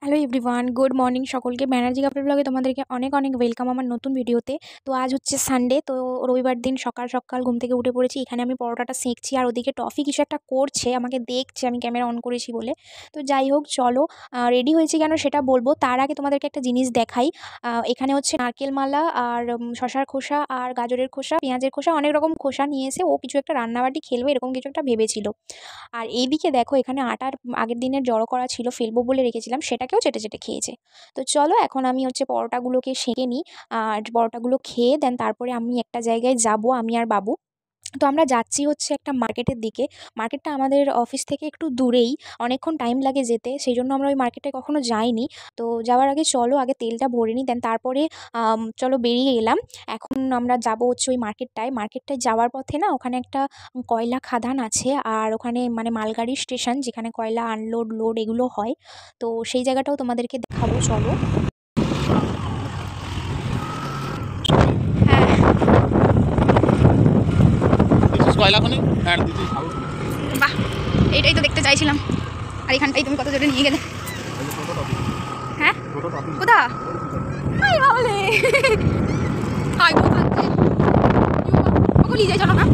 Hello everyone, good morning সকলকে। ব্যানার্জি কাপড় ব্লগে তোমাদেরকে অনেক অনেক ওয়েলকাম আমার নতুন ভিডিওতে। তো আজ হচ্ছে সানডে, তো রবিবার দিন সকাল সকাল ঘুম থেকে উঠে পড়েছি। এখানে আমি পরোটাটা সেঁকছি আর ওদিকে টফি কিছু একটা করছে, আমাকে দেখছে আমি ক্যামেরা অন করেছি বলে। তো যাই হোক, চলো রেডি হয়েছি কেন সেটা বলবো। তার আগে তোমাদেরকে একটা জিনিস দেখাই। এখানে হচ্ছে নারকেল মালা আর শশার খোসা আর গাজরের খোসা, পেঁয়াজের খোসা, অনেক রকম খোসা নিয়ে এসে ও কিছু একটা রান্নাবাটি খেলবে এরকম কিছু একটা ভেবেছিল। আর এইদিকে দেখো, এখানে আটার আগের দিনের জড়ো করা ছিল, ফেলবো বলে রেখেছিলাম, সেটাকেও চেটে চেটে খেয়েছে। তো চলো এখন আমি হচ্ছে পরোটাগুলোকে সেঁকে নিই। আর পরোটাগুলো খেয়ে দেন তারপরে আমি একটা জায়গায় যাব, আমি আর বাবু। তো আমরা যাচ্ছি হচ্ছে একটা মার্কেটের দিকে। মার্কেটটা আমাদের অফিস থেকে একটু দূরেই, অনেকক্ষণ টাইম লাগে যেতে, সেই জন্য আমরা ওই মার্কেটে কখনো যাইনি। তো যাওয়ার আগে চলো আগে তেলটা ভরে নিই, দেন তারপরে চলো বেরিয়ে এলাম। এখন আমরা যাব হচ্ছে ওই মার্কেটটায় যাওয়ার পথে না, ওখানে একটা কয়লা খাদান আছে, আর ওখানে মানে মালগাড়ির স্টেশন যেখানে কয়লা আনলোড লোড এগুলো হয়। তো সেই জায়গাটাও তোমাদেরকে দেখাবো, চলো। বাহ, এইটাই তো দেখতে চাইছিলাম। আর এখানটাই তুমি কত জোরে নিয়ে গেলে। হ্যাঁ, কোথা বলে নিয়ে যাই, চলো না।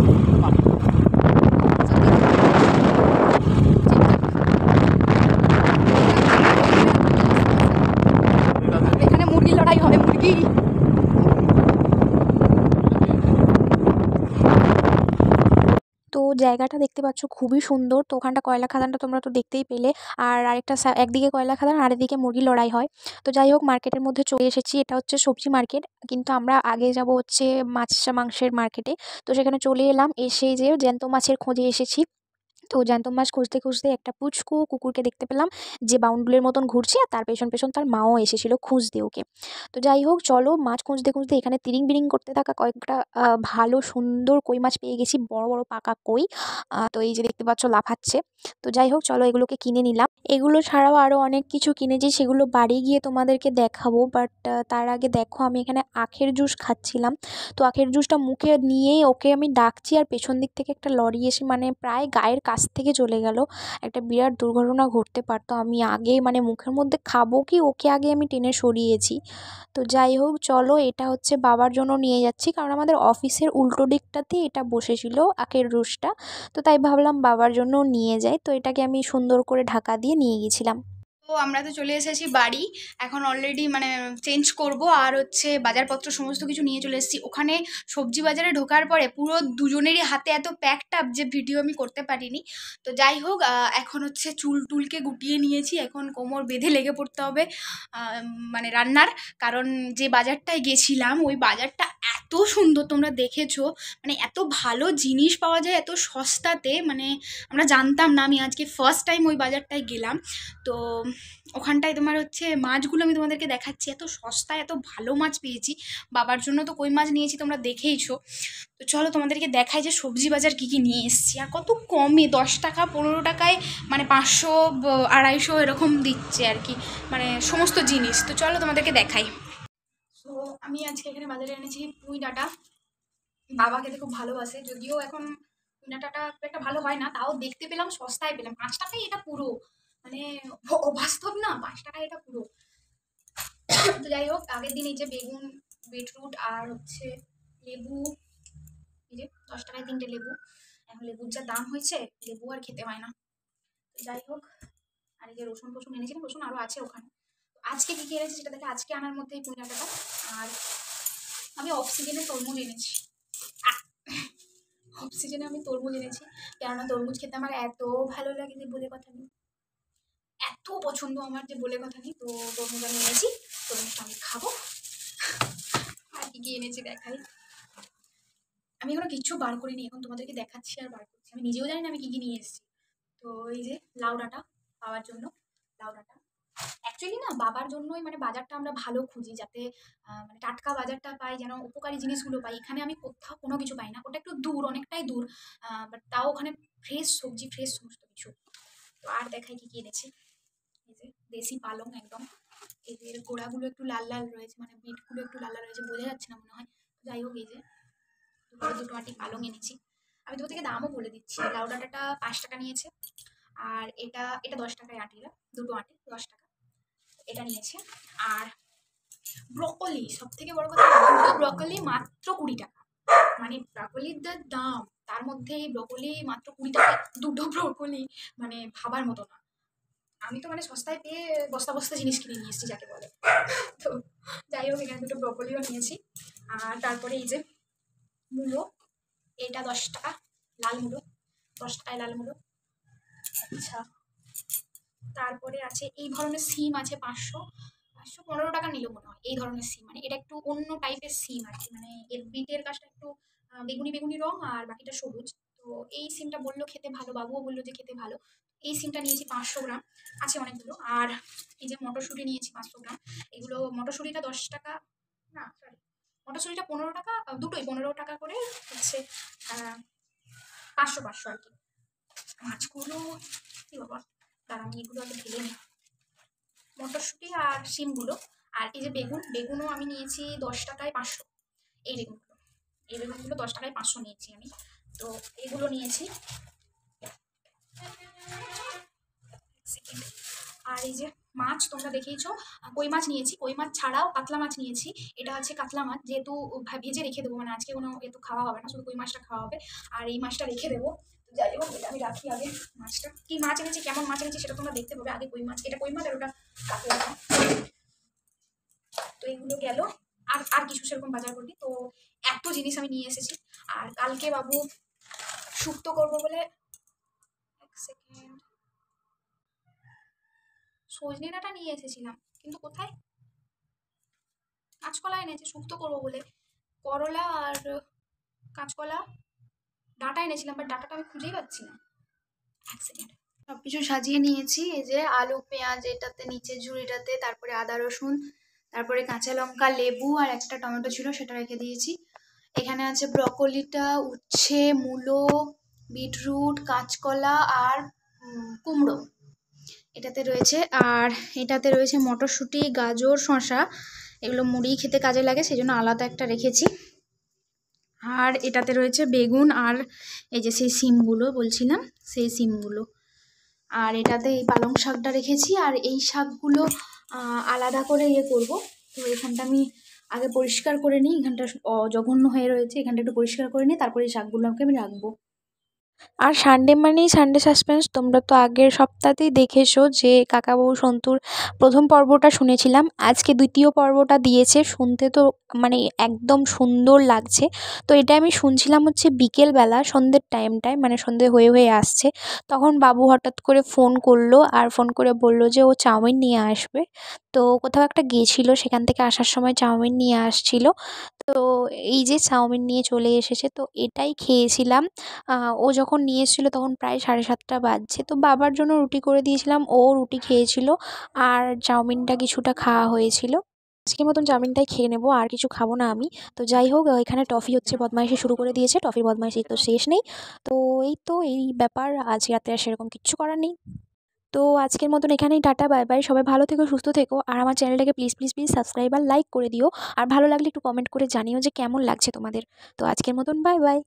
এখানে মুরগির লড়াই হবে, মুরগি। তো জায়গাটা দেখতে পাচ্ছ খুবই সুন্দর। তো ওখানটা কয়লা খাদানটা তোমরা তো দেখতেই পেলে। আর আরেকটা একদিকে কয়লা খাদান আর এদিকে মুরগি লড়াই হয়। তো যাই হোক, মার্কেটের মধ্যে চলে এসেছি। এটা হচ্ছে সবজি মার্কেট, কিন্তু আমরা আগে যাব হচ্ছে মাছ মাংসের মার্কেটে। তো সেখানে চলে এলাম, এসে যে জ্যান্ত মাছের খোঁজে এসেছি। তো জ্যান্ত মাছ খুঁজতে খুঁজতে একটা পুচকু কুকুরকে দেখতে পেলাম, যে বাউন্ডুলের মতন ঘুরছে, আর তার পেছন পেছন তার মাও এসেছিল খুঁজতে ওকে। তো যাই হোক, চলো মাছ খুঁজতে খুঁজতে এখানে তিরিং বিরিং করতে থাকা কয়েকটা ভালো সুন্দর কই মাছ পেয়ে গেছি, বড় বড় পাকা কই। তো এই যে দেখতে পাচ্ছ লাফাচ্ছে। তো যাই হোক, চলো এগুলোকে কিনে নিলাম। এগুলো ছাড়াও আরও অনেক কিছু কিনেছি, সেগুলো বাড়ি গিয়ে তোমাদেরকে দেখাবো। বাট তার আগে দেখো, আমি এখানে আখের জুস খাচ্ছিলাম। তো আখের জুসটা মুখে নিয়েই ওকে আমি ডাকছি, আর পেছন দিক থেকে একটা লরি এসে মানে প্রায় গায়ের কাছ থেকে চলে গেল। একটা বিরাট দুর্ঘটনা ঘটতে পারতো। আমি আগে মানে মুখের মধ্যে খাবো কি, ওকে আগে আমি টেনে সরিয়েছি। তো যাই হোক, চলো এটা হচ্ছে বাবার জন্য নিয়ে যাচ্ছি, কারণ আমাদের অফিসের উল্টো দিকটাতেই এটা বসেছিল আখের রসটা। তো তাই ভাবলাম বাবার জন্য নিয়ে যাই। তো এটাকে আমি সুন্দর করে ঢাকা দিয়ে নিয়ে গেছিলাম। তো আমরা তো চলে এসেছি বাড়ি, এখন অলরেডি মানে চেঞ্জ করব, আর হচ্ছে বাজারপত্র সমস্ত কিছু নিয়ে চলে এসেছি। ওখানে সবজি বাজারে ঢোকার পরে পুরো দুজনেরই হাতে এত প্যাকড আপ যে ভিডিও আমি করতে পারিনি। তো যাই হোক, এখন হচ্ছে চুল টুলকে গুটিয়ে নিয়েছি, এখন কোমর বেঁধে লেগে পড়তে হবে মানে রান্নার। কারণ যে বাজারটায় গেছিলাম ওই বাজারটা এত সুন্দর, তোমরা দেখেছো, মানে এত ভালো জিনিস পাওয়া যায় এত সস্তাতে, মানে আমরা জানতাম না। আমি আজকে ফার্স্ট টাইম ওই বাজারটায় গেলাম। তো ওখানটায় তোমার হচ্ছে মাছগুলো আমি তোমাদেরকে দেখাচ্ছি, এত সস্তায় এত ভালো মাছ পেয়েছি। বাবার জন্য তো কই মাছ নিয়েছি, তোমরা দেখেইছো। তো চলো তোমাদেরকে দেখাই যে সবজি বাজার কী কী নিয়ে এসেছি, আর কত কমে, 10 টাকা 15 টাকায় মানে 500 250 এরকম দিচ্ছে আর কি, মানে সমস্ত জিনিস। তো চলো তোমাদেরকে দেখাই। তো আমি আজকে এখানে বাজারে এনেছি পুঁই ডাঁটা। বাবা খেতে খুব ভালোবাসে, যদিও এখন পুঁই ডাঁটাটা খুব একটা ভালো হয় না, তাও দেখতে পেলাম সস্তায় পেলাম, 5 টাকায় এটা পুরো, মানে অবাস্তব না, 5 টাকায় এটা পুরো। তো যাই হোক, আগের দিন এই যে বেগুন, বিটরুট আর হচ্ছে লেবু, এই যে 10 টাকায় 3টে লেবু। এখন লেবুর যা দাম হয়েছে, লেবু আর খেতে হয় না। তো যাই হোক, আর এই যে রসুন টসুন এনেছিলাম, রসুন আরও আছে ওখানে। আজকে কী কী এনেছি সেটা দেখে, আজকে আনার মধ্যে এই পুঁই ডাঁটাটা। আর আমি অফ সিজনে তরমুজ এনেছি, অফ সিজনে আমি তরমুজ এনেছি, কেননা তরমুজ খেতে আমার এত ভালো লাগে যে বলে কথা নেই, এত পছন্দ আমার যে বলে কথা নেই। তো তরমুজ আমি এনেছি, তরমুজটা আমি খাবো। আর কি কি এনেছি দেখাই। আমি এখনো কিচ্ছু বার করিনি, এখন তোমাদেরকে দেখাচ্ছি আর বার করছি। আমি নিজেও জানি না আমি কি কি নিয়ে এসেছি। তো এই যে লাউ ডাঁটা পাওয়ার জন্য, লাউ ডাঁটা অ্যাকচুয়ালি না বাবার জন্যই মানে বাজারটা আমরা ভালো খুঁজি, যাতে মানে টাটকা বাজারটা পাই, যেন উপকারী জিনিসগুলো পাই। এখানে আমি কোথাও কোনো কিছু পাই না, ওটা একটু দূর, অনেকটাই দূর, বাট তাও ওখানে ফ্রেশ সবজি, ফ্রেশ সমস্ত কিছু। তো আর দেখাই কি কি এনেছি। এই যে দেশি পালং একদম, এদের গোড়াগুলো একটু লাল লাল রয়েছে, মানে বিটগুলো একটু লাল লাল রয়েছে, বোঝা যাচ্ছে না মনে হয়। যাই হোক, এই যে দুটো আটি পালং এনেছি। আমি তো থেকে দামও বলে দিচ্ছি, লাউ ডাঁটাটা 5 টাকা নিয়েছে, আর এটা এটা 10 টাকায় আটিরা, দুটো আটি 10 টাকা। এটা নিয়েছি। আর ব্রকলি, সব থেকে বড় কথা, দুটো ব্রকলি মাত্র 20 টাকা। মানে ব্রকলির দাম, তার মধ্যে এই ব্রকলি মাত্র 20 টাকা, দুটো ব্রকলি, মানে ভাবার মতো না। আমি তো মানে সস্তায় পেয়ে বস্তা বস্তা জিনিস কিনে নিয়ে এসেছি যাকে বলে। তো যাই হোক, এখানে দুটো ব্রকলিও নিয়েছি। আর তারপরে এই যে মূলো, এটা 10 টাকা, লাল মূলো, 10 টাকায় লাল মূলো। আচ্ছা, তারপরে আছে এই ধরনের সিম আছে 515 টাকা নিল মনে হয়। এই ধরনের সিম, মানে এটা একটু অন্য টাইপের সিম আর কি, মানে এর বিটের গাছটা একটু বেগুনি বেগুনি রং আর বাকিটা সবুজ। তো এই সিমটা বললো খেতে ভালো, বাবুও বললো যে খেতে ভালো। এই সিমটা নিয়েছি 500 গ্রাম, আছে অনেকগুলো। আর এই যে মটরশুঁটি নিয়েছি 500 গ্রাম। এগুলো মটরশুঁটিটা 10 টাকা, না সরি, মটরশুঁটিটা 15 টাকা, দুটোই 15 টাকা করে হচ্ছে, 500 500 আর কি। মাছগুলো কি বাবা, দাঁড়া আমি এগুলো আগে ঢেলে নিই। মটরশুঁটি আর শিমগুলো। আর এই যে বেগুনও আমি নিয়েছি 10 টাকায় 500। এই বেগুনগুলো 10 টাকায় 500 নিয়েছি আমি। তো এগুলো নিয়েছি। আর এই যে মাছ তোমরা দেখেইছো, কই মাছ নিয়েছি, কই মাছ ছাড়াও কাতলা মাছ নিয়েছি। এটা হচ্ছে কাতলা মাছ, যেহেতু ভেজে রেখে দেবো, মানে আজকে কোনো এত খাওয়া হবে না, শুধু কই মাছটা খাওয়া হবে। আর এই মাছটা রেখে দেবো। যাই হোক, এটা আমি রাখি আগে। মাছটা কি মাছ এনেছি, কেমন মাছ এনেছি সেটা তোমরা দেখতে পাবে। আগে কই মাছ, এটা কই মাছ আর ওটা কাতলা মাছ। তো এইগুলো গেল। আর আর কিছু সেরকম বাজার করি, তো এত জিনিস আমি নিয়ে এসেছি। আর কালকে বাবু শুক্তো করবো বলে, এক সেকেন্ড, সজনে ডাঁটা নিয়ে এসেছিলাম, কিন্তু কোথায়, কাঁচকলা এনেছে শুক্তো করবো বলে। করলা আর কাঁচকলা, ডাঁটা এনেছিলাম, বাট ডাঁটাটা আমি খুঁজেই পাচ্ছি না। এক সেকেন্ড, সবকিছু সাজিয়ে নিয়েছি। এই যে আলু পেঁয়াজ এটাতে, নিচে ঝুড়িটাতে, তারপরে আদা রসুন, তারপরে কাঁচা লঙ্কা, লেবু আর একটা টমেটো ছিল সেটা রেখে দিয়েছি। এখানে আছে ব্রকলিটা, উচ্ছে, মূলো, বিটরুট, কাঁচকলা আর কুমড়ো এটাতে রয়েছে। আর এটাতে রয়েছে মটরশুঁটি, গাজর, শসা। এগুলো মুড়ি খেতে কাজে লাগে, সেই জন্য আলাদা একটা রেখেছি। আর এটাতে রয়েছে বেগুন আর এই যে সেই সিমগুলো বলছিলাম, সেই সিমগুলো। আর এটাতে এই পালং শাকটা রেখেছি। আর এই শাকগুলো আলাদা করে ইয়ে করবো। তো এখানটা আমি আগে পরিষ্কার করে নিই, এখানটা জঘন্য হয়ে রয়েছে, এখানটা একটু পরিষ্কার করে নিই, তারপরে এই শাকগুলোকে আমি রাখবো। আর সানডে মানেই সানডে সাসপেন্স। তোমরা তো আগের সপ্তাহতেই দেখেছো যে কাকাবাবু সন্তুর প্রথম পর্বটা শুনেছিলাম, আজকে দ্বিতীয় পর্বটা দিয়েছে। শুনতে তো মানে একদম সুন্দর লাগছে। তো এটা আমি শুনছিলাম হচ্ছে বিকেলবেলা, সন্ধ্যের টাইমটায়, মানে সন্ধ্যে হয়ে হয়ে আসছে। তখন বাবু হঠাৎ করে ফোন করলো, আর ফোন করে বললো যে ও চাউমিন নিয়ে আসবে। তো কোথাও একটা গিয়েছিলো, সেখান থেকে আসার সময় চাউমিন নিয়ে আসছিলো। তো এই যে চাউমিন নিয়ে চলে এসেছে, তো এটাই খেয়েছিলাম। ও যখন নিয়ে এসেছিলো তখন প্রায় 7:30 বাজছে। তো বাবার জন্য রুটি করে দিয়েছিলাম, ও রুটি খেয়েছিল, আর চাউমিনটা কিছুটা খাওয়া হয়েছিল। আজকের মতন চাউমিনটাই খেয়ে নেবো, আর কিছু খাবো না আমি। তো যাই হোক, এখানে টফি হচ্ছে বদমাইশি শুরু করে দিয়েছে, টফির বদমাইশি তো শেষ নেই। তো এই ব্যাপার, আজ রাতে আর সেরকম কিচ্ছু করার নেই। তো আজকের মতন এখানেই টাটা, বাই বাই। সবাই ভালো থেকো, সুস্থ থেকো, আর আমার চ্যানেলটাকে প্লিজ প্লিজ প্লিজ সাবস্ক্রাইব আর লাইক করে দিও। আর ভালো লাগলে একটু কমেন্ট করে জানিও যে কেমন লাগছে তোমাদের। তো আজকের মতন বাই বাই।